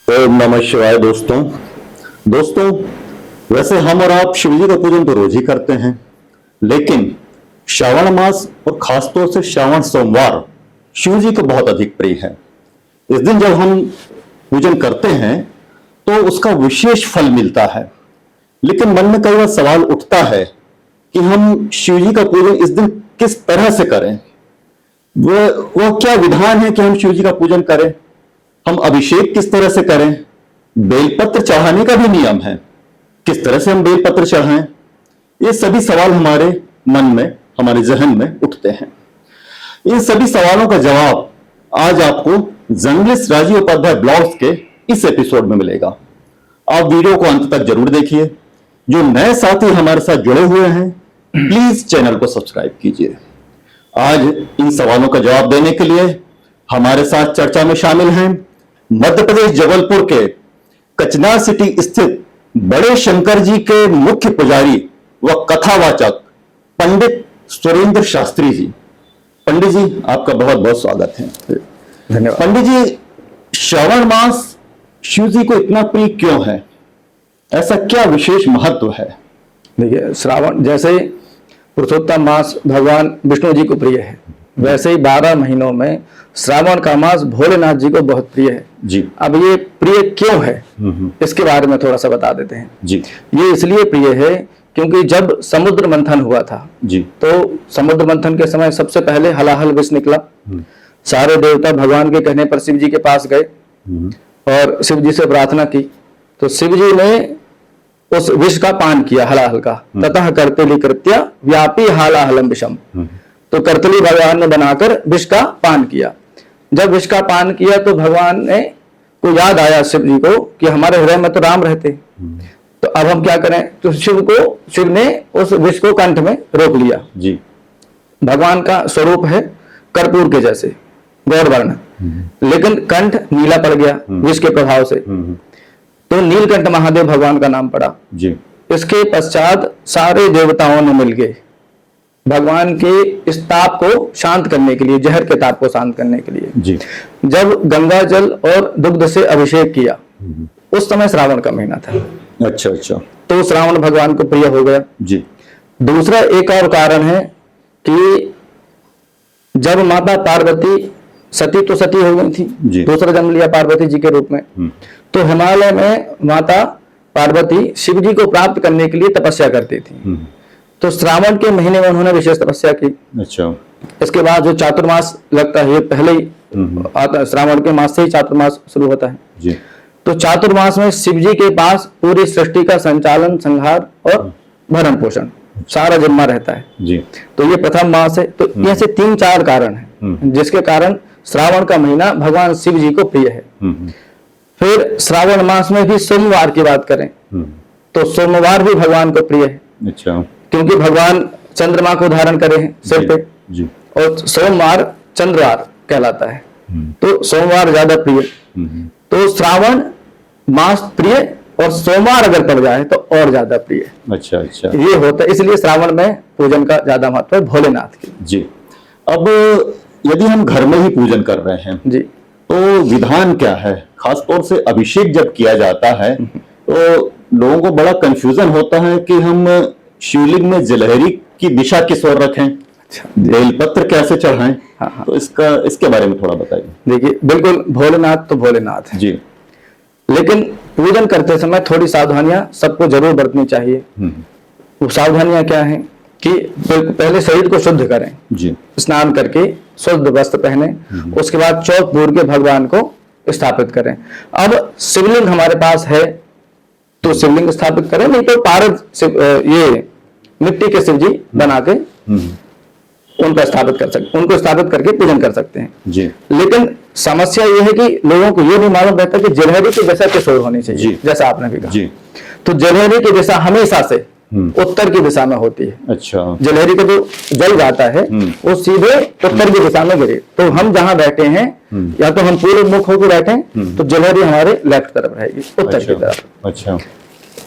ओम नमः शिवाय। दोस्तों वैसे हम और आप शिव जी का पूजन तो रोज ही करते हैं, लेकिन श्रावण मास और खासतौर से श्रावण सोमवार शिव जी को बहुत अधिक प्रिय है। इस दिन जब हम पूजन करते हैं तो उसका विशेष फल मिलता है, लेकिन मन में कई बार सवाल उठता है कि हम शिव जी का पूजन इस दिन किस तरह से करें। वह क्या विधान है कि हम शिव जी का पूजन करें, हम अभिषेक किस तरह से करें, बेलपत्र चढ़ाने का भी नियम है, किस तरह से हम बेलपत्र चढ़ाएं। ये सभी सवाल हमारे मन में, हमारे जहन में उठते हैं। इन सभी सवालों का जवाब आज आपको जर्नलिस्ट राजीव उपाध्याय ब्लॉग्स के इस एपिसोड में मिलेगा। आप वीडियो को अंत तक जरूर देखिए। जो नए साथी हमारे साथ जुड़े हुए हैं, प्लीज चैनल को सब्सक्राइब कीजिए। आज इन सवालों का जवाब देने के लिए हमारे साथ चर्चा में शामिल हैं मध्य प्रदेश जबलपुर के कचनार सिटी स्थित बड़े शंकर जी के मुख्य पुजारी व कथावाचक पंडित सुरेंद्र शास्त्री जी। पंडित जी, आपका बहुत बहुत स्वागत है। धन्यवाद। पंडित जी, श्रावण मास शिव जी को इतना प्रिय क्यों है? ऐसा क्या विशेष महत्व है? देखिए, श्रावण जैसे पुरुषोत्तम मास भगवान विष्णु जी को प्रिय है, वैसे ही 12 महीनों में श्रावण का मास भोलेनाथ जी को बहुत प्रिय है जी। अब ये प्रिय क्यों है, इसके बारे में थोड़ा सा बता देते हैं जी। ये इसलिए प्रिय है क्योंकि जब समुद्र मंथन हुआ था जी, तो समुद्र मंथन के समय सबसे पहले हलाहल विष निकला। सारे देवता भगवान के कहने पर शिव जी के पास गए और शिव जी से प्रार्थना की, तो शिव जी ने उस विष का पान किया, हलाहल का। ततः कर्तली कृत्या व्यापी हालाहलम विषम, तो कर्तली भगवान ने बनाकर विष का पान किया। जब विष का पान किया तो भगवान ने को याद आया शिव जी को कि हमारे हृदय में तो राम रहते, तो अब हम क्या करें। तो शिव ने उस विष को कंठ में रोक लिया जी। भगवान का स्वरूप है कर्पूर के जैसे गौर वर्ण, लेकिन कंठ नीला पड़ गया विष के प्रभाव से, तो नीलकंठ महादेव भगवान का नाम पड़ा जी। इसके पश्चात सारे देवताओं ने मिलकर भगवान के इस ताप को शांत करने के लिए, जहर के ताप को शांत करने के लिए जी, जब गंगा जल और दुग्ध से अभिषेक किया, उस समय श्रावण का महीना था। अच्छा अच्छा। तो श्रावण भगवान को प्रिय हो गया जी। दूसरा एक और कारण है कि जब माता पार्वती सती तो सती हो गई थी, दूसरा जन्म लिया पार्वती जी के रूप में, तो हिमालय में माता पार्वती शिव जी को प्राप्त करने के लिए तपस्या करती थी। तो श्रावण के महीने में उन्होंने विशेष तपस्या की। अच्छा। इसके बाद जो चातुर्मास लगता है, ये पहले ही आता है, श्रावण के मास से ही चातुर्मास शुरू होता है जी। तो चातुर्मास में शिव जी के पास पूरी सृष्टि का संचालन, संहार और भरण पोषण सारा जिम्मा रहता है जी। तो ये प्रथम मास है। तो ऐसे 3-4 कारण हैं जिसके कारण श्रावण का महीना भगवान शिव जी को प्रिय है। फिर श्रावण मास में भी सोमवार की बात करें तो सोमवार भी भगवान को प्रिय है। अच्छा। क्योंकि भगवान चंद्रमा को धारण करे हैं सिर पे जी। और सोमवार चंद्रवार कहलाता है, तो सोमवार ज्यादा प्रिय। तो श्रावण मास प्रिय और सोमवार अगर पड़ जाए तो और ज्यादा प्रिय। अच्छा अच्छा। ये होता है, इसलिए श्रावण में पूजन का ज्यादा महत्व है भोलेनाथ की जी। अब यदि हम घर में ही पूजन कर रहे हैं जी, तो विधान क्या है? खासतौर से अभिषेक जब किया जाता है तो लोगों को बड़ा कंफ्यूजन होता है कि हम शिवलिंग में जलहरी की दिशा किस ओर रखें, बेलपत्र कैसे चढ़ाएं। हाँ। तो इसके बारे में थोड़ा बताइए। देखिए, बिल्कुल भोलेनाथ तो भोलेनाथ है जी, लेकिन पूजन करते समय थोड़ी सावधानियां सबको जरूर बरतनी चाहिए। वो सावधानियां क्या हैं कि पहले शरीर को शुद्ध करें जी, स्नान करके शुद्ध वस्त्र पहने, उसके बाद चौक पूर के भगवान को स्थापित करें। अब शिवलिंग हमारे पास है तो शिवलिंग स्थापित करें, नहीं तो पारद ये मिट्टी के शिव जी बना के उनको स्थापित करके पूजन कर सकते हैं जी। लेकिन समस्या ये है कि लोगों को ये नहीं मालूम रहता कि जलहरी की दिशा किस ओर होनी चाहिए, जैसा आपने भी कहा जी। तो जलहरी की दिशा हमेशा से उत्तर की दिशा में होती है। अच्छा। जलहरी का जो जल जाता है वो सीधे उत्तर की दिशा में गिरे, तो हम जहां बैठे हैं या तो हम पूर्व मुख होकर बैठे तो जलहरी हमारे लेफ्ट तरफ रहेगी, उत्तर की तरफ। अच्छा।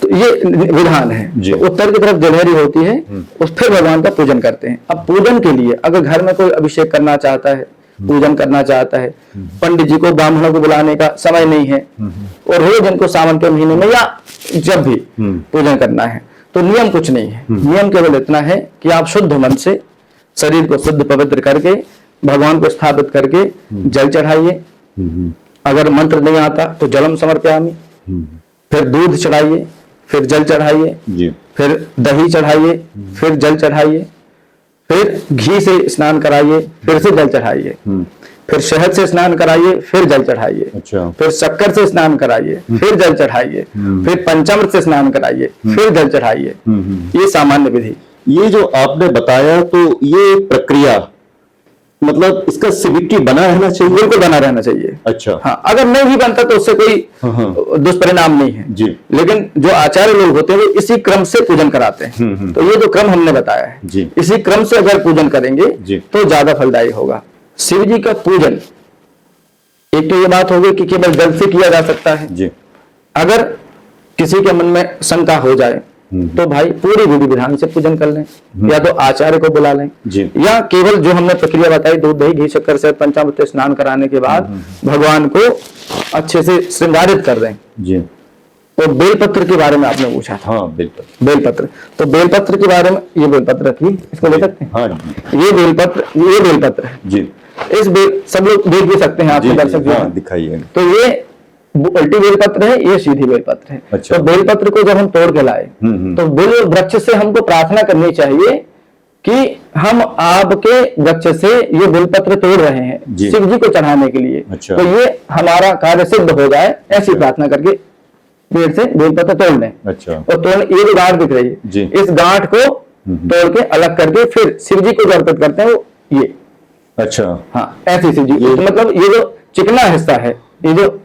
तो ये विधान है, तो उत्तर की तरफ जलहरी होती है, उस फिर भगवान का पूजन करते हैं। अब पूजन के लिए अगर घर में कोई अभिषेक करना चाहता है पूजन करना चाहता है, पंडित जी को, ब्राह्मणों को बुलाने का समय नहीं है, और रोज इनको सावन के महीने में या जब भी पूजन करना है, तो नियम कुछ नहीं है। नियम केवल इतना है कि आप शुद्ध मन से शरीर को शुद्ध पवित्र करके भगवान को स्थापित करके जल चढ़ाइए। अगर मंत्र नहीं आता तो जलम समर्पयामि, फिर दूध चढ़ाइए, फिर जल चढ़ाइए, फिर दही चढ़ाइए, फिर जल चढ़ाइए, फिर घी से स्नान कराइए, फिर से जल चढ़ाइए, फिर शहद से स्नान कराइए, फिर जल चढ़ाइए, फिर शक्कर से स्नान कराइए, फिर जल चढ़ाइए, फिर पंचामृत से स्नान कराइए, फिर जल चढ़ाइए। ये सामान्य विधि। ये जो आपने बताया, तो ये प्रक्रिया मतलब इसका सिविटी बना रहना चाहिए? बिल्कुल बना रहना चाहिए। अच्छा। हाँ, अगर नहीं भी बनता तो उससे कोई दुष्परिणाम नहीं है जी। लेकिन जो आचार्य लोग होते हैं वो इसी क्रम से पूजन कराते हैं। तो ये जो क्रम हमने बताया है जी, इसी क्रम से अगर पूजन करेंगे जी, तो ज्यादा फलदायी होगा। शिव जी का पूजन, एक तो ये बात होगी कि केवल जल से किया जा सकता है जी। अगर किसी के मन में शंका हो जाए तो भाई पूरी विधि विधान से पूजन कर लें, या तो आचार्य को बुला लें जी, या केवल जो हमने प्रक्रिया बताई दूध दही घी शक्कर से पंचामृत से स्नान कराने के बाद भगवान को अच्छे से श्रृंगारित कर दें जी। और बेलपत्र के बारे में आपने पूछा था। हाँ, बेलपत्र। बेलपत्र, तो बेलपत्र के बारे में, ये बेलपत्र रखिए, इसको ले सकते हैं। हाँ, ये बेलपत्र है जी। इस बेल सब लोग देख भी सकते हैं, आपके दर्शक जो हैं। दिखाइए। तो ये उल्टी बेलपत्र है, ये सीधी बेलपत्र है। अच्छा। तो बेलपत्र को जब हम तोड़ के लाए तो बेल वृक्ष से हमको प्रार्थना करनी चाहिए कि हम आपके वृक्ष से ये बेलपत्र तोड़ रहे हैं शिव जी को चढ़ाने के लिए। अच्छा। तो ये हमारा कार्य सिद्ध हो जाए, ऐसी प्रार्थना करके पेड़ से बेलपत्र तोड़ लें। अच्छा। और तोड़, ये जो गांठ दिख रही है, इस गांठ को तोड़ के अलग करके फिर शिव जी को जो अर्पित करते हैं वो ये। अच्छा। हाँ, ऐसे शिव जी तो मतलब ये जो चिकना हिस्सा है, ये जो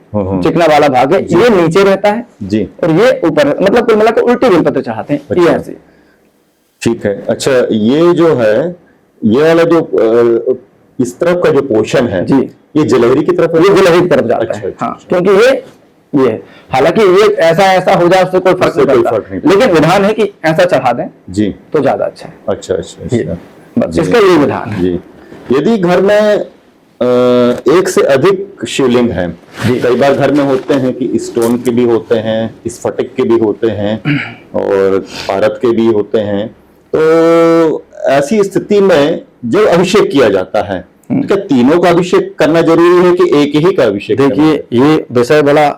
चिकना वाला भाग है, ये नीचे रहता है जी, और ये ऊपर, मतलब कुल मिलाकर उल्टी बेलपत्र चढ़ाते हैं। अच्छा। ये ऐसे। ठीक है। अच्छा, ये जो है, ये वाला जो इस तरफ का जो पोर्शन है जी, ये जलहरी की तरफ, ये जलहरी की तरफ जाता अच्छा, है। अच्छा, हाँ, अच्छा। क्योंकि ये हालांकि ये ऐसा हो जाए उससे कोई फर्क नहीं पड़ता, लेकिन विधान है कि ऐसा चढ़ा दें जी तो ज्यादा अच्छा है। अच्छा अच्छा। बस इसका ये विधान है। जी। यदि घर में एक से अधिक शिवलिंग हैं, कई बार घर में होते हैं कि स्टोन के भी होते हैं, स्फटिक के भी होते हैं और पारद के भी होते हैं, तो ऐसी स्थिति में जब अभिषेक किया जाता है तो क्या तीनों का अभिषेक करना जरूरी है कि एक ही का अभिषेक? देखिए, ये विषय बड़ा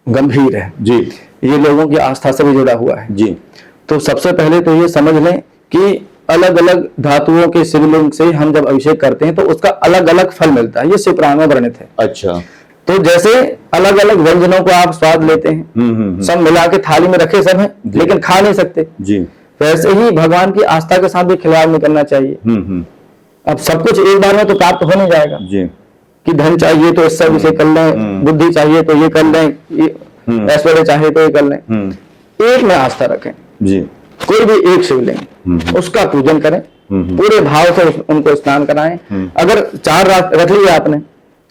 गंभीर है जी, ये लोगों की आस्था से भी जुड़ा हुआ है जी। तो सबसे पहले तो ये समझ लें कि अलग अलग धातुओं के शिवलिंग से हम जब अभिषेक करते हैं तो उसका अलग अलग फल मिलता है, ये शिव पुराण में वर्णित है। अच्छा। तो जैसे अलग अलग व्यंजनों को आप स्वाद लेते हैं, सब मिला के थाली में रखे सब हैं लेकिन खा नहीं सकते जी, वैसे ही भगवान की आस्था के साथ भी खिलवाड़ नहीं करना चाहिए। अब सब कुछ एक बार में तो प्राप्त हो नहीं जाएगा जी, कि धन चाहिए तो इससे अभिषेक कर लें, बुद्धि चाहिए तो ये कर लें, ऐश्वर्य चाहिए तो ये कर लें। एक में आस्था रखें जी, कोई भी एक शिवलिंग उसका पूजन करें, पूरे भाव से उनको स्नान कराएं। अगर 4 रात रख लिया आपने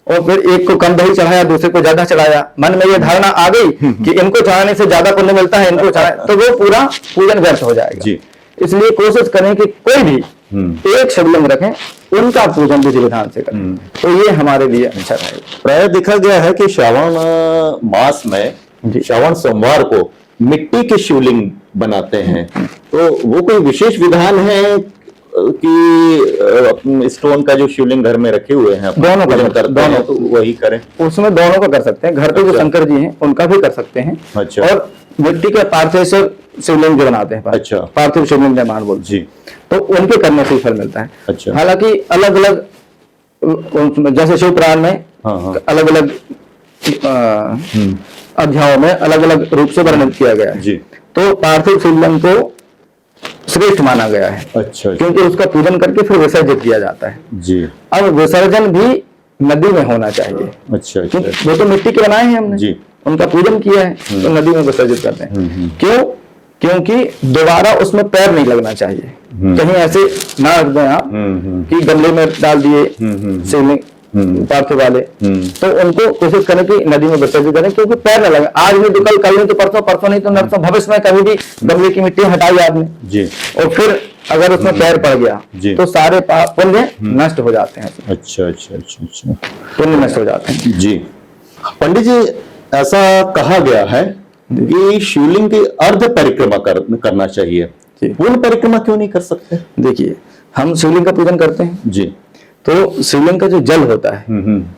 और फिर एक को कम दही चढ़ाया, दूसरे को ज्यादा चढ़ाया, मन में ये धारणा आ गई कि इनको चढ़ाने से ज्यादा पुण्य मिलता है, इनको चढ़ाए, तो वो पूरा पूजन व्यर्थ हो जाएगा जी। इसलिए कोशिश करें कि कोई भी एक शिवलिंग रखें, उनका पूजन विधि विधान से करें, तो ये हमारे लिए अच्छा रहेगा। प्राय देखा गया है कि श्रावण मास में श्रावण सोमवार को मिट्टी के शिवलिंग बनाते हैं, तो वो कोई विशेष विधान है कि स्टोन का जो शिवलिंग घर में रखे हुए हैं दोनों दोनों तो वही करें? उसमें दोनों का कर सकते हैं, घर पे जो शंकर जी हैं उनका भी कर सकते हैं। अच्छा। और मिट्टी के पार्थिव शिवलिंग जो बनाते हैं, अच्छा, पार्थिव शिवलिंग निर्माण बोलते जी, तो उनके करने से फल मिलता है। अच्छा। हालांकि अलग अलग, जैसे शिव पुराण में अलग अलग अध्यायों में अलग अलग रूप से वर्णन किया गया है जी, तो पार्थिव शिवलिंग को श्रेष्ठ माना गया है। अच्छा। क्योंकि उसका पूजन करके फिर विसर्जित किया जाता है जी। अब विसर्जन भी नदी में होना चाहिए। अच्छा। वो तो मिट्टी के बनाए हैं हमने जी, उनका पूजन किया है तो नदी में विसर्जित करते हैं। क्यों? क्योंकि दोबारा उसमें पैर नहीं लगना चाहिए, कहीं ऐसे ना रख दें आप कि गमले में डाल दिए शिवलिंग, पार्थिव वाले, तो उनको कोशिश करें कि नदी में विसर्जित करें, क्योंकि पैर न लगे। आज नहीं तो कल, कल नहीं तो परसों, परसों नहीं तो नरसों, भविष्य में कभी भी गमले की मिट्टी हटाई आपने जी, और फिर अगर उसमें पैर पड़ गया जी, तो सारे पुण्य नष्ट हो जाते हैं। अच्छा अच्छा अच्छा अच्छा, पुण्य नष्ट हो जाते हैं जी। पंडित जी, ऐसा कहा गया है कि शिवलिंग की अर्ध परिक्रमा करना चाहिए, जी। पूर्ण परिक्रमा क्यों नहीं कर सकते? देखिए, हम शिवलिंग का पूजन करते हैं जी, तो शिवलिंग का जो जल होता है,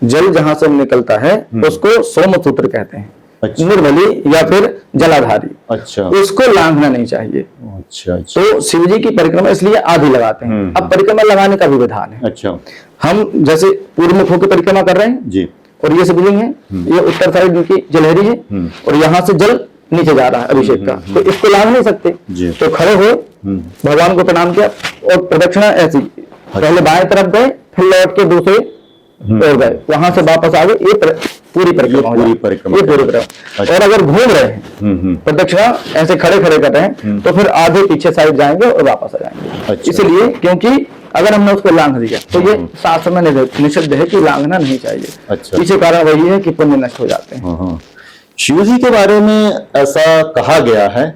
जल जहां से निकलता है उसको सोमसूत्र कहते हैं, अच्छा, निर्मली या फिर जलाधारी। अच्छा, उसको लांघना नहीं चाहिए। अच्छा अच्छा, तो शिव जी की परिक्रमा इसलिए आधी लगाते हैं। अब परिक्रमा लगाने का भी विधान है। अच्छा, हम जैसे पूर्व मुख होकर परिक्रमा कर रहे हैं जी, और ये शिवलिंग है, ये उत्तर साइड की जलहरी है और यहाँ से जल नीचे जा रहा है अभिषेक का, तो इसको लांघ नहीं सकते। जी। तो खड़े हुए, भगवान को प्रणाम किया और प्रदक्षिणा ऐसी, पहले बाएं तरफ गए, फिर लौट के दूसरे और गए, वहां से वापस आ गए। ये पूरी परिक्रमा हो पूरी जाती है। परिक्रमा, ये पूरी परिक्रमा। अच्छा। और अगर घूम रहे हैं प्रदक्षिणा ऐसे खड़े खड़े कर रहे हैं तो फिर आधे पीछे साइड जाएंगे और वापस आ जाएंगे। अच्छा। इसलिए क्योंकि अगर हमने उसको लांघ दिया तो ये शास्त्र में निषिद्ध है कि लांघना नहीं चाहिए। अच्छा। पीछे कारण वही है कि पुण्य नष्ट हो जाते हैं। हाँ। शिव जी के बारे में ऐसा कहा गया है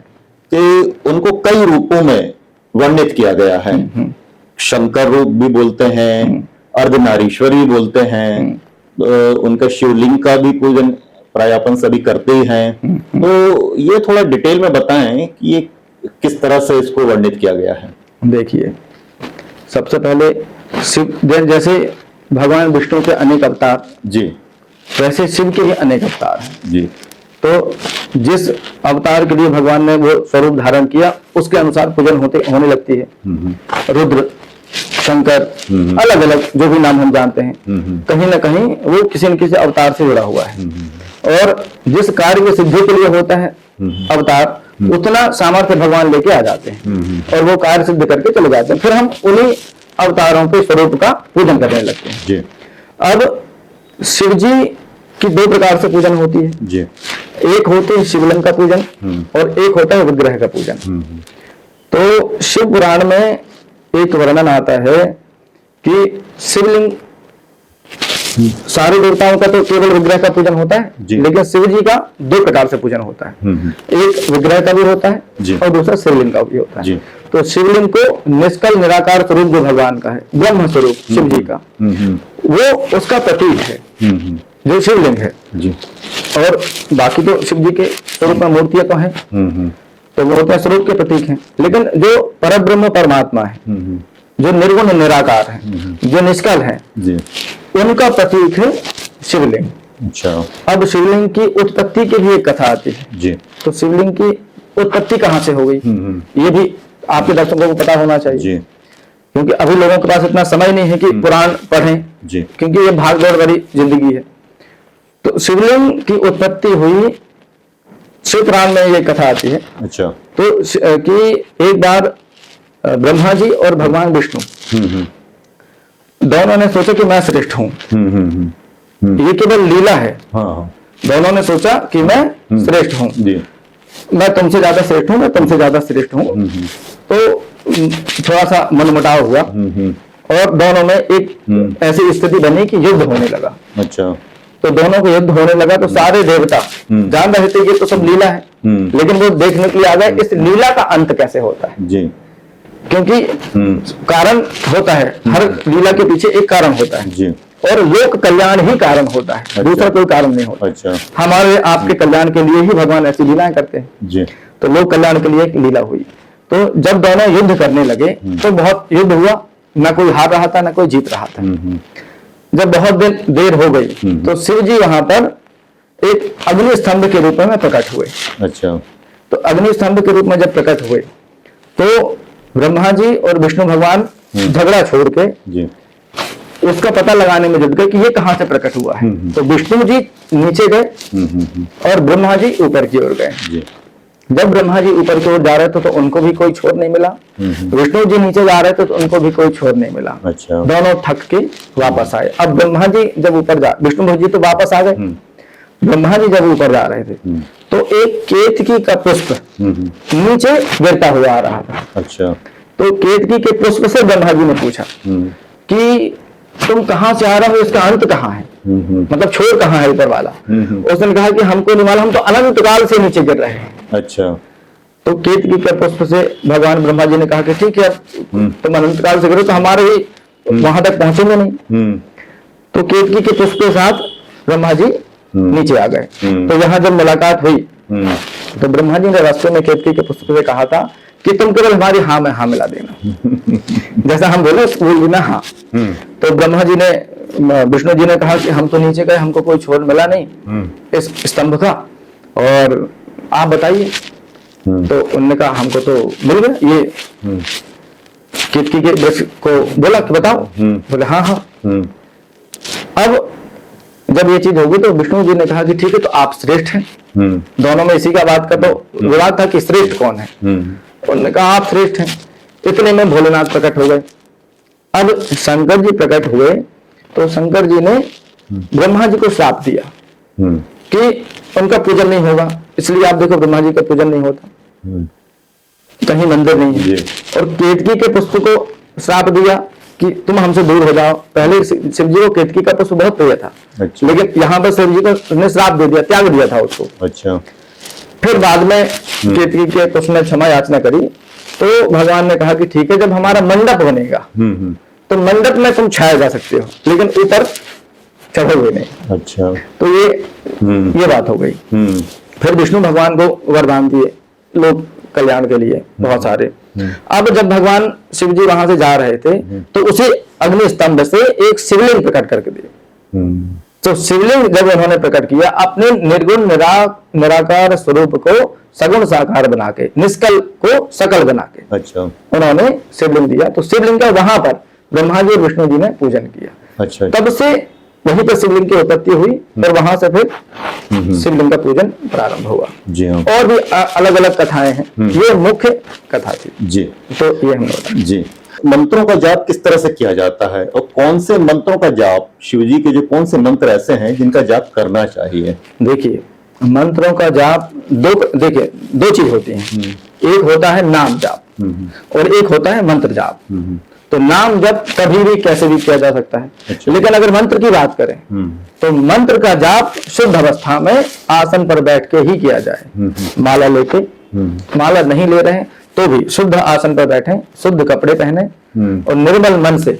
कि उनको कई रूपों में वर्णित किया गया है। शंकर रूप भी बोलते हैं, अर्धनारीश्वर भी बोलते हैं, उनका शिवलिंग का भी पूजन प्राय अपन सभी करते ही हैं। तो ये थोड़ा डिटेल में बताएं कि ये किस तरह से इसको वर्णित किया गया है। देखिए, सबसे पहले शिव जैसे भगवान विष्णु के अनेक अवतार, जी, वैसे शिव के भी अनेक अवतार हैं। जी, तो जिस अवतार के लिए भगवान ने वो स्वरूप धारण किया उसके अनुसार पूजन होने लगती है। रुद्र, शंकर, अलग अलग जो भी नाम हम जानते हैं, कहीं ना कहीं वो किसी न किसी अवतार से जुड़ा हुआ है। और जिस कार्य की सिद्धि के लिए होता है अवतार, उतना सामर्थ्य भगवान लेके आ जाते हैं और वो कार्य सिद्ध करके चले जाते हैं। फिर हम उन्हीं अवतारों के स्वरूप का पूजन करने लगते हैं। जी। अब शिव जी की दो प्रकार से पूजन होती है। जी। एक होते है शिवलिंग का पूजन और एक होता है विग्रह का पूजन। तो शिव पुराण में एक वर्णन आता है कि शिवलिंग, सारे देवताओं का तो केवल विग्रह का पूजन होता है, लेकिन शिव जी का दो प्रकार से पूजन होता है। एक विग्रह का भी होता है और दूसरा शिवलिंग का भी होता है। तो शिवलिंग को निष्कल निराकार स्वरूप जो भगवान का है, ब्रह्म स्वरूप शिव जी का, वो उसका प्रतीक है जो शिवलिंग है जी। और बाकी तो शिव जी के स्वरूप में मूर्तियां तो हैं, तो मूर्तियां स्वरूप के प्रतीक हैं। लेकिन जो परब्रह्म परमात्मा है, जो निर्गुण निराकार है, जो निष्कल है, उनका प्रतीक है शिवलिंग। अच्छा। अब शिवलिंग की उत्पत्ति की भी एक कथा आती है जी। तो शिवलिंग की उत्पत्ति कहाँ से हो गई, ये भी आपके दर्शकों को पता होना चाहिए जी। क्योंकि अभी लोगों के पास इतना समय नहीं है कि पुराण पढ़ें जी, क्योंकि ये भागदौड़ भरी जिंदगी है। तो शिवलिंग की उत्पत्ति हुई, शिव पुराण में ये कथा आती है। अच्छा। तो कि एक बार ब्रह्मा जी और भगवान विष्णु दोनों ने सोचा कि मैं श्रेष्ठ हूं। ये केवल लीला है। हाँ। दोनों ने सोचा कि मैं श्रेष्ठ हूं, मैं तुमसे ज्यादा श्रेष्ठ हूं, मैं तुमसे ज्यादा श्रेष्ठ हूं। तो थोड़ा सा मनमुटाव हुआ और दोनों में एक ऐसी स्थिति बनी कि युद्ध होने लगा। अच्छा। तो दोनों को युद्ध होने लगा तो सारे देवता जान रहे थे ये तो सब लीला है, लेकिन वो देखने के लिए आ गए इस लीला का अंत कैसे होता है जी। क्योंकि कारण होता है, हर लीला के पीछे एक कारण होता है जी। और लोक कल्याण ही कारण होता है। अच्छा। दूसरा कोई कारण नहीं होता। अच्छा। हमारे आपके कल्याण के लिए ही भगवान ऐसी लीलाएं करते हैं जी। तो लोक कल्याण के लिए एक लीला हुई। तो जब दोनों युद्ध करने लगे तो बहुत युद्ध हुआ, ना कोई हार रहा था ना कोई जीत रहा था। जब बहुत देर हो गई तो शिव जी वहां पर एक अग्नि स्तंभ के रूप में प्रकट हुए। अच्छा। तो अग्नि स्तंभ के रूप में जब प्रकट हुए तो ब्रह्मा जी और विष्णु भगवान झगड़ा छोड़ के जी उसका पता लगाने में जुट गए कि ये कहां से प्रकट हुआ है। तो विष्णु जी नीचे गए और ब्रह्मा जी ऊपर की ओर गए। जब ब्रह्मा जी ऊपर की ओर जा रहे थे तो उनको भी कोई छोर नहीं मिला, विष्णु जी नीचे जा रहे थे तो उनको भी कोई छोर नहीं मिला। अच्छा। दोनों थक के वापस आए। अब ब्रह्मा जी जब ऊपर जा, विष्णु जी तो वापस आ गए, ब्रह्मा जी जब ऊपर जा रहे थे तो एक केतकी का पुष्प नीचे गिरता हुआ आ रहा था। अच्छा। तो केतकी के पुष्प से ब्रह्मा जी ने पूछा कि तुम कहाँ से आ रहे हो, इसका अंत कहाँ है, मतलब छोर कहाँ है ऊपर वाला। उसने कहा कि हमको नहीं मालूम, हम तो अनंत काल से नीचे गिर रहे हैं। अच्छा। तो केतकी के पुष्प से भगवान ब्रह्मा जी ने कहा कि ठीक है, तुम अनंत काल से गिरो तो हमारे भी वहां तक पहुंचेंगे नहीं। तो केतकी के पुष्प के साथ ब्रह्मा जी नीचे आ गए। तो यहाँ जब मुलाकात हुई तो ब्रह्मा जी ने रास्ते में केतकी के पुष्प से कहा था कि तुम केवल हमारी हाँ में हाँ मिला देना, जैसा हम बोले बोल ना हाँ। तो ब्रह्मा जी ने, विष्णु जी ने कहा कि हम तो नीचे गए, हमको कोई छोर मिला नहीं इस स्तंभ का, और आप बताइए। तो उन्होंने कहा हमको तो मिल गया। ये केतकी के वृक्ष को बोला कि बताओ, बोले हाँ हाँ। अब जब ये चीज होगी तो विष्णु जी ने कहा कि ठीक है, तो आप श्रेष्ठ हैं। दोनों में इसी का बात का तो विवाद था कि श्रेष्ठ कौन है। उन्होंने कहा आप श्रेष्ठ हैं। इतने में भोलेनाथ प्रकट हो गए। अब शंकर जी प्रकट हुए तो शंकर जी ने ब्रह्मा जी को श्राप दिया कि उनका पूजन नहीं होगा। इसलिए आप देखो ब्रह्मा जी का पूजन नहीं होता, कहीं मंदिर नहीं है। और केतकी के पुष्प को श्राप दिया कि तुम हमसे दूर हो जाओ। पहले शिव जी को केतकी का पुष्प बहुत प्रिय था। अच्छा। लेकिन यहाँ पर शिव जी को ने श्राप दे दिया, त्याग दिया था उसको। अच्छा। फिर बाद में केतकी के पुष्प ने क्षमा याचना करी तो भगवान ने कहा कि ठीक है, जब हमारा मंडप बनेगा तो मंडप में तुम छाए जा सकते हो, लेकिन ऊपर चढ़ोगे नहीं। अच्छा। तो ये बात हो गई। फिर विष्णु भगवान को वरदान दिए लोक कल्याण के लिए बहुत सारे। अब जब भगवान शिव जी वहां से जा रहे थे तो उसी अग्नि स्तंभ से एक शिवलिंग प्रकट करके दिए। तो शिवलिंग जब उन्होंने प्रकट किया, अपने निर्गुण निराकार स्वरूप को सगुण साकार बना के, निष्कल को सकल बना के, अच्छा, उन्होंने शिवलिंग दिया। तो शिवलिंग का वहां पर ब्रह्मा जी और विष्णु जी ने पूजन किया। अच्छा। तब से वहीं पर शिवलिंग की उत्पत्ति हुई और वहां से फिर शिवलिंग का पूजन प्रारंभ हुआ। जी हाँ। और भी अलग अलग कथाएं हैं, ये मुख्य कथा थी जी। तो ये हम लोग जी मंत्रों का जाप किस तरह से किया जाता है और कौन से मंत्रों का जाप, शिवजी के जो कौन से मंत्र ऐसे हैं जिनका जाप करना चाहिए? देखिए मंत्रों का जाप दो चीज होती हैं। एक होता है नाम जाप और एक होता है मंत्र जाप। तो नाम जप कभी भी कैसे भी किया जा सकता है। अच्छा। लेकिन अगर मंत्र की बात करें तो मंत्र का जाप शुद्ध अवस्था में आसन पर बैठ के ही किया जाए। माला लेके, माला नहीं ले रहे हैं तो भी शुद्ध आसन पर बैठे, शुद्ध कपड़े पहने और निर्मल मन से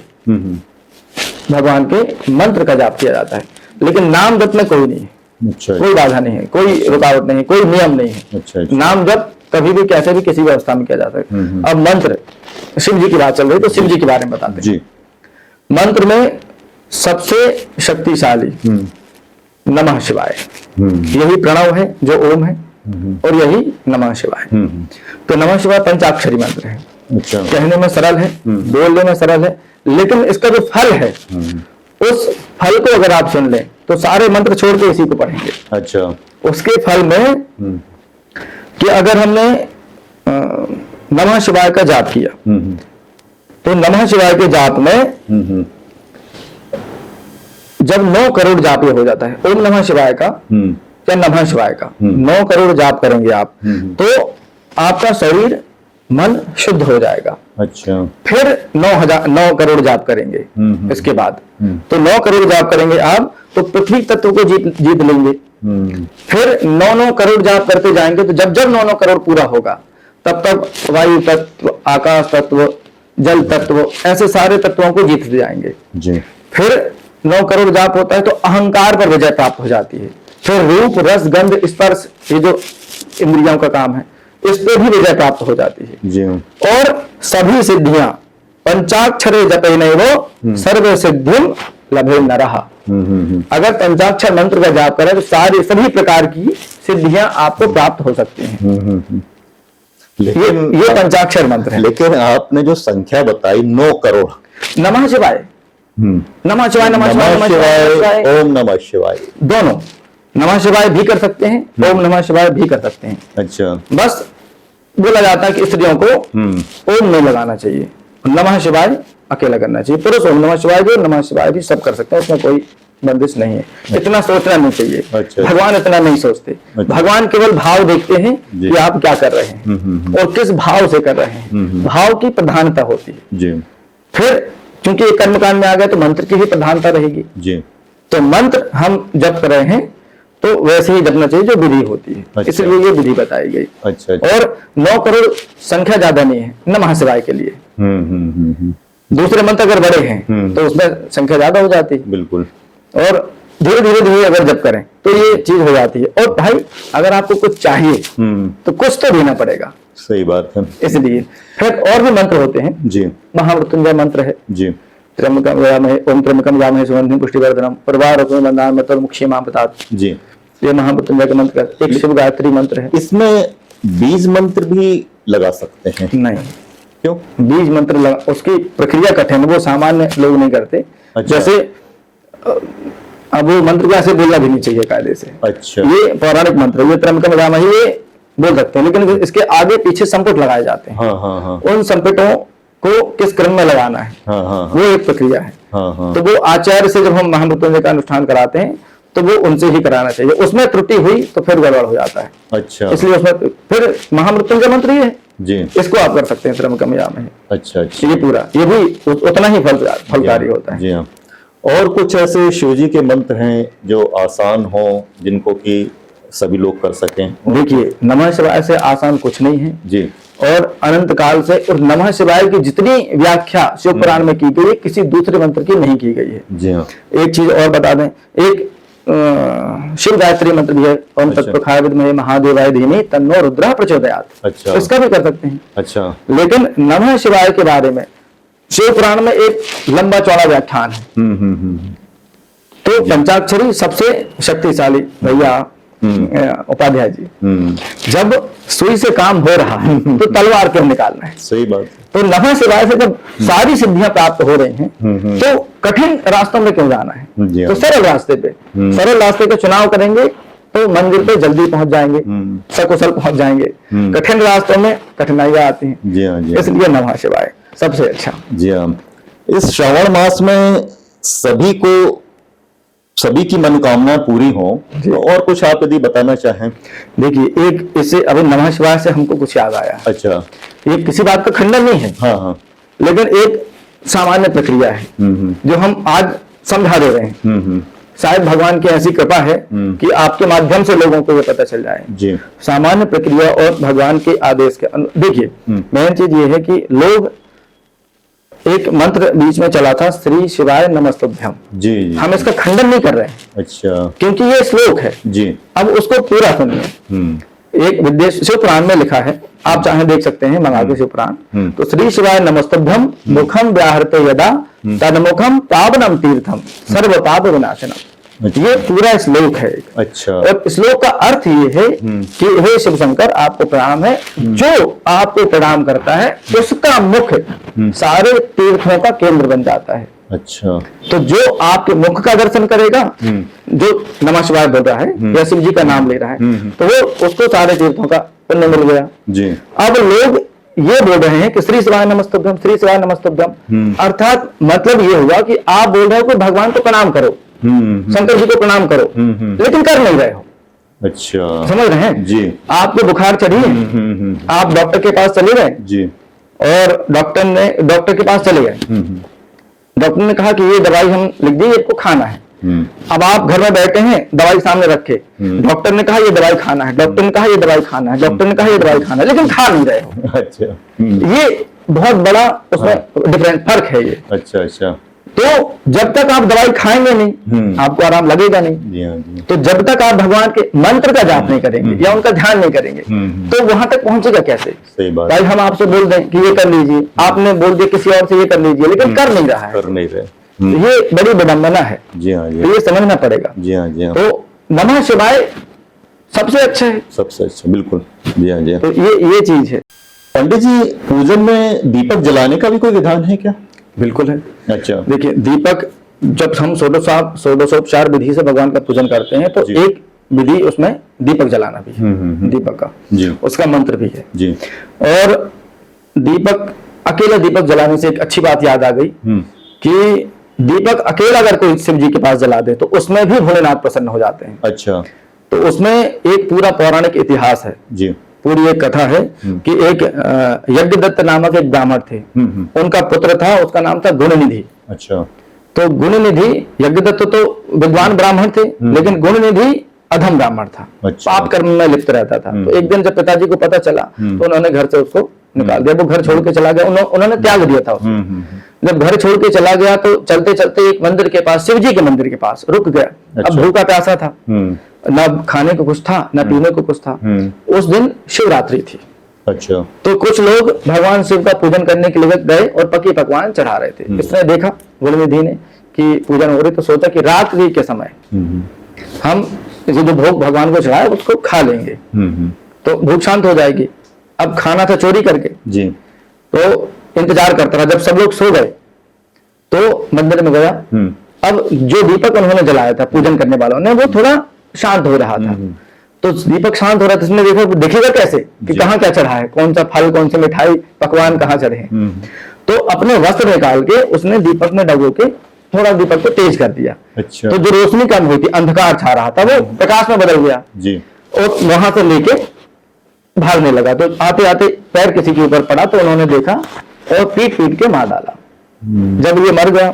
भगवान के मंत्र का जाप किया जाता है। लेकिन नाम जप में कोई नहीं है। अच्छा। कोई बाधा नहीं है, कोई रुकावट नहीं है, कोई नियम नहीं है। अच्छा। नाम जप कभी भी कैसे भी किसी भी अवस्था में किया जा सकता है। अब मंत्र, शिव जी की बात चल रही तो शिव जी के बारे में बताते हैं। मंत्र में सबसे शक्तिशाली नमः शिवाय, यही प्रणव है जो ओम है और यही नमः शिवाय। तो नमः शिवाय पंचाक्षरी मंत्र है। अच्छा। कहने में सरल है, बोलने में सरल है, लेकिन इसका जो फल है उस फल को अगर आप सुन लें तो सारे मंत्र छोड़ के इसी को पढ़ेंगे। अच्छा। उसके फल में कि अगर हमने नमः शिवाय का जाप किया तो नमः शिवाय के जाप में जब 9 करोड़ जाप ये हो जाता है, ओम नमः शिवाय का या नमः शिवाय का 9 करोड़ जाप करेंगे आप तो आपका शरीर मन शुद्ध हो जाएगा। अच्छा। फिर 9 करोड़ जाप करेंगे इसके बाद, तो 9 करोड़ जाप करेंगे आप तो पृथ्वी तत्व को जीत लेंगे। फिर 9 करोड़ जाप करते जाएंगे तो जब 9 करोड़ पूरा होगा तब तक वायु तत्व, आकाश तत्व, जल तत्व, ऐसे सारे तत्वों को जीतते जाएंगे जी। फिर 9 करोड़ जाप होता है तो अहंकार पर विजय प्राप्त हो जाती है। फिर रूप, रस, गंध, स्पर्श, ये जो इंद्रियों का काम है इस पे भी विजय प्राप्त हो जाती है जी। और सभी सिद्धियां पंचाक्षरे जपे नैवो सर्व सिद्धिम लभे नरः। अगर पंचाक्षर मंत्र का जाप करें तो सभी प्रकार की सिद्धियां आपको प्राप्त हो सकती हैं। ये पंचाक्षर मंत्र है। लेकिन आपने जो संख्या बताई 9 करोड़, नमः शिवाय, नमः शिवाय, नमः शिवाय, ओम नमः शिवाय, दोनों नमः शिवाय भी कर सकते हैं, ओम नमः शिवाय भी कर सकते हैं। अच्छा। बस बोला जाता है कि स्त्रियों को ओम नहीं लगाना चाहिए, नमः शिवाय अकेला करना चाहिए। पुरुष ओम नमः शिवाय भी, नमः शिवाय भी सब कर सकते हैं, उसमें कोई बंदिश नहीं है। इतना सोचना नहीं चाहिए। अच्छा। भगवान इतना नहीं सोचते। अच्छा। भगवान केवल भाव देखते हैं कि आप क्या कर रहे हैं और किस भाव से कर रहे हैं, भाव की प्रधानता होती है जी। फिर क्योंकि एक कर्मकांड में आ गए तो मंत्र की ही प्रधानता रहेगी। जी। तो मंत्र हम जप कर रहे हैं तो वैसे ही जपना चाहिए जो विधि होती है। अच्छा। इसलिए ये विधि बताई गई। अच्छा, अच्छा। और 9 करोड़ संख्या ज्यादा नहीं है नमः शिवाय के लिए। दूसरे मंत्र अगर बड़े हैं तो उसमें संख्या ज्यादा हो जाती है। बिल्कुल। और धीरे धीरे धीरे अगर जप करें तो ये चीज हो जाती है। और भाई अगर आपको कुछ चाहिए तो कुछ तो देना पड़ेगा। सही बात है। इसलिए फिर और भी मंत्र होते हैं जी। महामृत्युंजय मंत्र है जी। त्र्यंबकम यजामहे ओम त्र्यंबकम यजामहे सुगंधिं पुष्टिवर्धनम उर्वारुकमिव बन्धनान् मृत्योर्मुक्षीयमां मामृतात् जी। ये महामृत्युंजय का मंत्र है। एक शिव गायत्री मंत्र है। इसमें बीज मंत्र भी लगा सकते हैं? नहीं। क्यों? बीज मंत्र लगा, उसकी प्रक्रिया कठिन, वो सामान्य लोग नहीं करते। अच्छा। जैसे अब वो मंत्र कैसे बोलना भी नहीं चाहिए कायदे से। अच्छा। ये पौराणिक मंत्र, ये त्र्यंबकम यजामहे ये बोल सकते हैं, लेकिन इसके आगे पीछे संपुट लगाए जाते हैं। उन संपुटों को किस क्रम में लगाना है वो एक प्रक्रिया है। तो वो आचार्य से जब हम महामृत्युंजय का अनुष्ठान कराते हैं तो वो उनसे ही कराना चाहिए। उसमें त्रुटि हुई तो फिर गड़बड़ हो जाता है। अच्छा। इसलिए उसमें फिर महामृत्युंजय मंत्र ही है जी। इसको आप कर सकते हैं त्र्यंबकम यजामहे। अच्छा, अच्छा। ये पूरा ये भी उतना ही फलकारी होता है जी। हाँ। और कुछ ऐसे शिवजी के मंत्र हैं जो आसान हो, जिनको कि सभी लोग कर सकें? देखिए, नमः शिवाय से आसान कुछ नहीं है जी। और अनंत काल से और नमः शिवाय की जितनी व्याख्या शिव पुराण में की गई है किसी दूसरे मंत्र की नहीं की गई है जी। हाँ। एक चीज और बता दें, एक शिव गायत्री मंत्र भी है, ओम तत्प्रखाय विद्महे महादेवाय धीमहि तन्नो रुद्रः प्रचोदयात्। अच्छा। इसका भी कर सकते हैं। अच्छा। लेकिन नमः शिवाय के बारे में शिव पुराण में एक लंबा चौड़ा व्याख्यान है। तो पंचाक्षरी सबसे शक्तिशाली भैया उपाध्याय जी, जब सुई से काम हो रहा है तो तलवार क्यों निकालना है? सही बात। तो नमः शिवाय से जब सारी सिद्धियां प्राप्त हो रही हैं तो कठिन रास्तों में क्यों जाना है? तो सरल रास्ते पे चुनाव करेंगे तो मंजिल पे जल्दी पहुंच जाएंगे, सकुशल पहुंच जाएंगे। कठिन रास्तों में कठिनाइयां आती हैं जी। हाँ, इसलिए नमः शिवाय सबसे अच्छा जी। हाँ। इस श्रावण मास में सभी की मनोकामना पूरी हो, तो और कुछ आप यदि बताना चाहें? देखिए, एक इससे अभी नमः शिवाय से हमको कुछ याद आया। अच्छा। ये किसी बात का खंडन नहीं है। हाँ हाँ। लेकिन एक सामान्य प्रक्रिया है जो हम आज समझा दे रहे हैं। शायद भगवान की ऐसी कृपा है कि आपके माध्यम से लोगों को ये पता चल जाए जी। सामान्य प्रक्रिया और भगवान के आदेश के देखिए, मेन चीज ये है कि लोग एक मंत्र बीच में चला था, श्री शिवाय नमस्तुभ्यम जी। हम इसका खंडन नहीं कर रहे हैं। अच्छा। क्योंकि ये श्लोक है जी। अब उसको पूरा सुनिए। एक विदेश शिव पुराण में लिखा है, आप चाहे देख सकते हैं मंगा के शिव पुराण। तो श्री शिवाय नमस्तुभ्यम मुखम व्याहृते यदा तन्मुखम पावनम तीर्थम सर्व पाप विनाशनम। ये पूरा श्लोक है। अच्छा। और श्लोक का अर्थ ये है कि हे शिव शंकर, आपको प्रणाम है। जो आपको प्रणाम करता है उसका मुख सारे तीर्थों का केंद्र बन जाता है। अच्छा। तो जो आपके मुख का दर्शन करेगा, जो नमः शिवाय बोल रहा है या शिव जी का नाम ले रहा है, तो वो उसको सारे तीर्थों का पुण्य मिल गया जी। अब लोग ये बोल रहे हैं कि श्री शिवाय नमस्तुभ्यम, श्री शिवाय नमस्तुभ्यम, अर्थात मतलब ये हुआ कि आप बोल रहे हो कि भगवान को प्रणाम करो, शंकर जी को प्रणाम करो, लेकिन कर नहीं रहे हो। अच्छा। समझ रहे हैं जी। आपको बुखार चढ़ी है, आप डॉक्टर के पास चले गए जी, और डॉक्टर के पास चले गए, डॉक्टर ने कहा कि ये दवाई हम लिख दी, इसको खाना है। अब आप घर में बैठे हैं, दवाई सामने रखे, डॉक्टर ने कहा ये दवाई खाना है, डॉक्टर ने कहा ये दवाई खाना है, डॉक्टर ने कहा ये दवाई खाना है, लेकिन खा नहीं रहे हो। अच्छा। ये बहुत बड़ा उसमें डिफरेंट फर्क है ये। अच्छा अच्छा। तो जब तक आप दवाई खाएंगे नहीं आपको आराम लगेगा नहीं जी। हाँ जी। तो जब तक आप भगवान के मंत्र का जाप नहीं करेंगे या उनका ध्यान नहीं करेंगे तो वहां तक पहुंचेगा कैसे? सही बात। भाई हम आपसे बोल दें कि ये कर लीजिए, आपने बोल दिया किसी और से ये कर लीजिए, लेकिन कर नहीं रहा है, कर नहीं रहे। ये बड़ी विडंबना है जी। हाँ जी। तो ये समझना पड़ेगा जी। हाँ जी। तो नमः शिवाय सबसे अच्छा है, सबसे अच्छा, बिल्कुल जी। हाँ जी। तो ये चीज है। पंडित जी, पूजन में दीपक जलाने का भी कोई विधान है क्या? बिल्कुल है। अच्छा। देखिए, दीपक जब हम षोडशोपचार विधि से भगवान का पूजन करते हैं तो एक विधि उसमें दीपक जलाना भी है, दीपक का जी। उसका मंत्र भी है जी। और दीपक, अकेला दीपक जलाने से एक अच्छी बात याद आ गई कि दीपक अकेला अगर कोई शिव जी के पास जला दे तो उसमें भी भोलेनाथ प्रसन्न हो जाते हैं। अच्छा। तो उसमें एक पूरा पौराणिक इतिहास है जी। पूरी एक कथा है कि एक यज्ञदत्त नामक एक ब्राह्मण थे, उनका पुत्र था, उसका नाम था गुणनिधि। अच्छा। तो गुणनिधि यज्ञदत्त तो विद्वान ब्राह्मण थे, लेकिन गुणनिधि अधम ब्राह्मण था, अच्छा। पाप कर्म में लिप्त रहता था। तो एक दिन जब पिताजी को पता चला तो उन्होंने घर से उसको निकाल दिया, वो घर छोड़ के चला गया, उन्होंने त्याग दिया था उसको। जब घर छोड़ के चला गया तो चलते चलते एक मंदिर के पास, शिव जी के मंदिर के पास रुक गया। अच्छा। अब भूखा प्यासा था, न खाने को कुछ था न पीने को कुछ था। उस दिन शिवरात्रि थी। अच्छा। तो कुछ लोग भगवान शिव का पूजन करने के लिए गए और पकी पकवान चढ़ा रहे थे। इसने देखा गुणनिधि ने कि पूजन हो रही, तो सोचा कि रात्रि के समय हम जो भोग भगवान को चढ़ाए उसको खा लेंगे तो भूख शांत हो जाएगी। अब खाना था चोरी करके जी। तो इंतजार करता रहा, जब सब लोग सो गए तो मंदिर में गया। अब जो दीपक उन्होंने जलाया था पूजन करने वालों ने, वो थोड़ा शांत हो रहा था। तो दीपक शांत हो रहा था, उसने देखा, देखेगा कैसे कि कहाँ क्या चढ़ा है, कौन सा फल, कौन सी मिठाई, पकवान कहाँ चढ़े हैं। तो अपने वस्त्र निकाल के उसने दीपक में डबो के थोड़ा दीपक को तेज कर दिया। अच्छा। तो जो रोशनी कम हुई थी, अंधकार छा रहा था, वो प्रकाश में बदल गया जी। और वहां से लेके भागने लगा। तो आते आते पैर किसी के ऊपर पड़ा तो उन्होंने देखा और पीट पीट के मार डाला। जब ये मर गया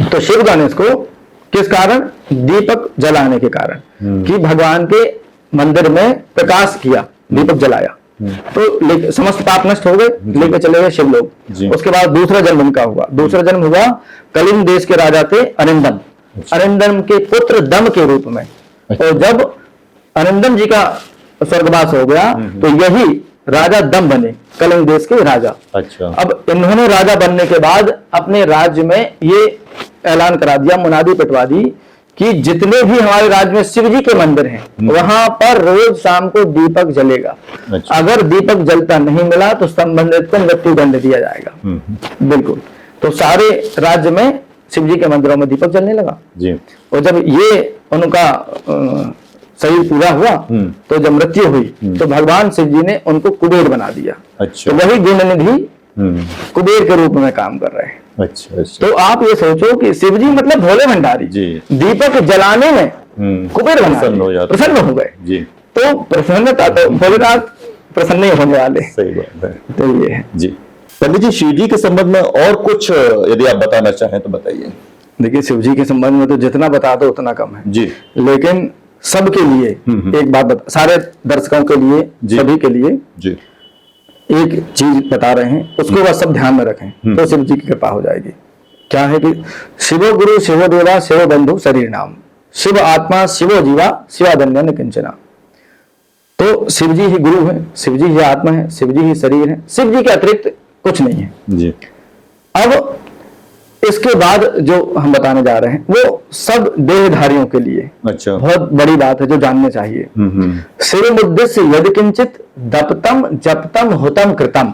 तो शिव गणेश को किस कारण? दीपक जलाने के कारण, कि भगवान के मंदिर में प्रकाश किया, दीपक जलाया, तो समस्त पाप नष्ट हो गए, लेके चले गए शिव लोग। उसके बाद दूसरा जन्म उनका हुआ। दूसरा जन्म हुआ, कलिंग देश के राजा थे अरिंदम। अरिंदम के पुत्र दम के रूप में। और जब अरिंदम जी का स्वर्गवास हो गया तो यही राजा दम बने, कलिंग देश के राजा। अच्छा। अब इन्होंने राजा बनने के बाद अपने राज्य में ये ऐलान करा दिया, मुनादी पिटवा दी कि जितने भी हमारे राज्य में शिव जी के मंदिर हैं वहां पर रोज शाम को दीपक जलेगा। अच्छा। अगर दीपक जलता नहीं मिला तो संबंधित को मृत्यु दंड दिया जाएगा। बिल्कुल। तो सारे राज्य में शिव जी के मंदिरों में दीपक जलने लगा जी। और जब ये उनका शरीर पूरा हुआ तो जब मृत्यु हुई तो भगवान शिव जी ने उनको कुबेर बना दिया। अच्छा। तो वही गुणनिधि कुबेर के रूप में काम कर रहे हैं। अच्छा। अच्छा। तो आप ये सोचो कि शिव जी मतलब भोले भंडारी जी। दीपक जलाने में कुबेर बना प्रसन्न हो गए जी। तो प्रसन्नता तो भोलेनाथ प्रसन्न ही होने वाले। सही बात है। तो ये है जी। पंडित जी, शिव जी के संबंध में और कुछ यदि आप बताना चाहें तो बताइए। देखिए, शिव जी के संबंध में तो जितना बता दो उतना कम है जी। लेकिन सबके लिए एक बात बता, सारे दर्शकों के लिए, सभी के लिए जी एक चीज बता रहे हैं, उसको बस सब ध्यान में रखें तो शिव जी की कृपा हो जाएगी। क्या है कि शिवो गुरु शिवो देवा शिवो बंधु शरीर नाम, शिव आत्मा शिवो जीवा शिवादन्य न किंचना। तो शिव जी ही गुरु है, शिव जी ही आत्मा है, शिव जी ही शरीर है, शिव जी के अतिरिक्त कुछ नहीं है जी। अब इसके बाद जो हम बताने जा रहे हैं वो सब देहधारियों के लिए अच्छा। बहुत बड़ी बात है जो जानने चाहिए। शिव उद्देश्य यदि किंचित दपतम जपतम हुतम कृतम।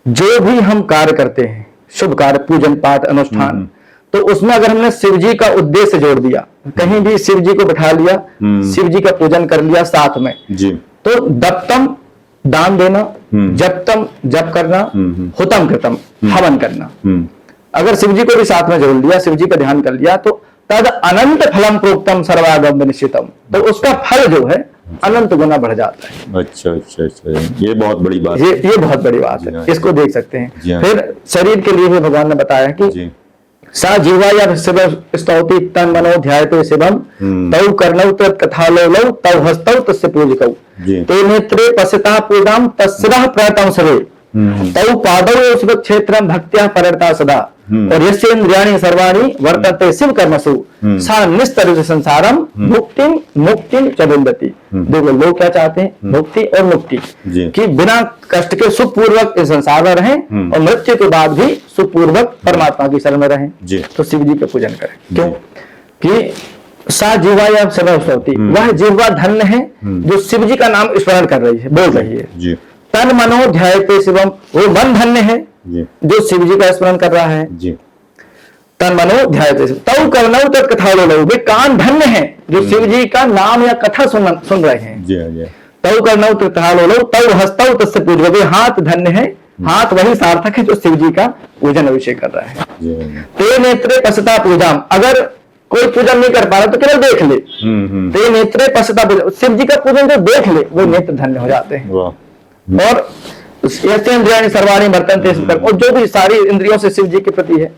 जो भी हम कार्य करते हैं, शुभ कार्य, पूजन पाठ अनुष्ठान, तो उसमें अगर हमने शिव जी का उद्देश्य जोड़ दिया, कहीं भी शिव जी को बिठा लिया, शिव जी का पूजन कर लिया साथ में जी, तो दपतम दान देना, जपतम जप करना, हुतम कृतम हवन करना, अगर शिव जी को भी साथ में जोड़ लिया, शिव जी का ध्यान कर लिया तो तद अनंत फलम प्रोक्तम सर्वागम निश्चितम, तो उसका फल जो है अनंत गुना बढ़ जाता है। अच्छा अच्छा अच्छा, ये बहुत बड़ी बात है। ये बहुत बड़ी बात है, इसको देख सकते हैं। फिर शरीर के लिए भी भगवान ने बताया कि सा जीवा या शिव स्तौति तन मनो ध्यायते शिवम तौ कर्णौ तथा लोलौ तौ हस्तौ तस्य पूजिकौ ते नेत्रे पश्यता पूजाम तस्रः प्रयतम सवे तौ पादौ शिव क्षेत्रम भक्त्या परता सदा और यस्य इंद्रियाणि सर्वाणि वर्तन्ते शिव कर्मसु सा निस्तरित संसारम मुक्तिम मुक्तिम च विन्दति। देखो लोग क्या चाहते हैं, मुक्ति और मुक्ति, कि बिना कष्ट के सुखपूर्वक इस संसार में रहें और मृत्यु के बाद भी सुखपूर्वक परमात्मा की शरण में रहें। तो शिव जी का पूजन करें। क्यों कि सा जीवा या शिव स्तौति, वह जीवा धन्य है जो शिव जी का नाम स्मरण कर रही है, बोल रही है। तन मनो ध्यायते शिवम, वो मन धन्य है जो शिव जी का स्मरण कर रहा है। तन मनो ध्यायते तौ कर्णौ तत् कथा लोलौ, वे कान धन्य है जो शिव जी का नाम या कथा सुन रहे हैं। तौ कर्णौ तत् कथा लोलौ तौ हस्तौ तस्य पूजो, वे हाथ धन्य है, हाथ वही सार्थक है जो शिव जी का पूजन अभिषेक कर रहा है। ते नेत्रे पश्यता पूजाम, अगर कोई पूजन नहीं कर पा रहा तो केवल देख ले, ते नेत्रे पश्यता पूजा, शिव जी का पूजन जो देख ले वो नेत्र धन्य हो जाते हैं। और यस्तेन्द्रियाणि सर्वाणि वर्तन्ते स्मृतम्, और जो भी सारी इंद्रियों से शिव जी के प्रति है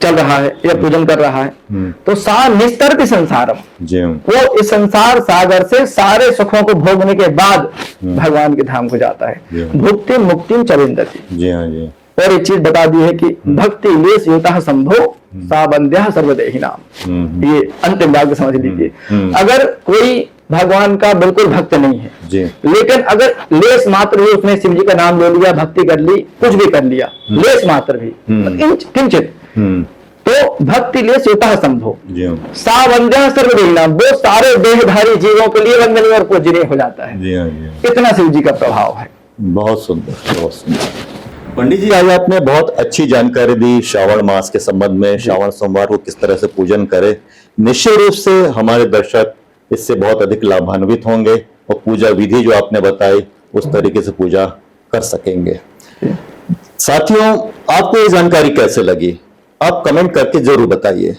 चल रहा है या पूजन कर रहा है, तो सा निस्तरति संसारम, जी वो इस संसार सागर से सारे सुखों को भोगने के बाद भगवान के धाम को जाता है। भुक्ति मुक्ति चरिंदति। जी हाँ जी। और एक चीज बता दी है कि भक्ति लेस युतः संभो सा बंध्या सर्वदेहि नाम, ये अंतिम वाक्य समझ लीजिए। अगर कोई भगवान का बिल्कुल भक्त नहीं है जी, लेकिन अगर लेस मात्र भी उसने शिव जी का नाम ले लिया, भक्ति कर ली, कुछ भी कर लिया, लेस मात्र भी, किंचित, तो भक्ति लेस युतः संभो सा वंद्या सर्वदेहि नाम, वो सारे देहधारी जीवों के लिए वंदनीय और पूजनीय हो जाता है। जी हाँ जी। इतना शिव जी का प्रभाव है। बहुत सुंदर, बहुत सुंदर। पंडित जी, आज आपने बहुत अच्छी जानकारी दी श्रावण मास के संबंध में, श्रावण सोमवार को किस तरह से पूजन करें। निश्चय रूप से हमारे दर्शक इससे बहुत अधिक लाभान्वित होंगे और पूजा विधि जो आपने बताई उस तरीके से पूजा कर सकेंगे। साथियों, आपको ये जानकारी कैसे लगी आप कमेंट करके जरूर बताइए।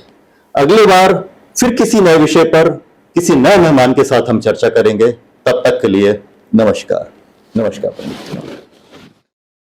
अगली बार फिर किसी नए विषय पर किसी नए मेहमान के साथ हम चर्चा करेंगे। तब तक के लिए नमस्कार। नमस्कार पंडित जी।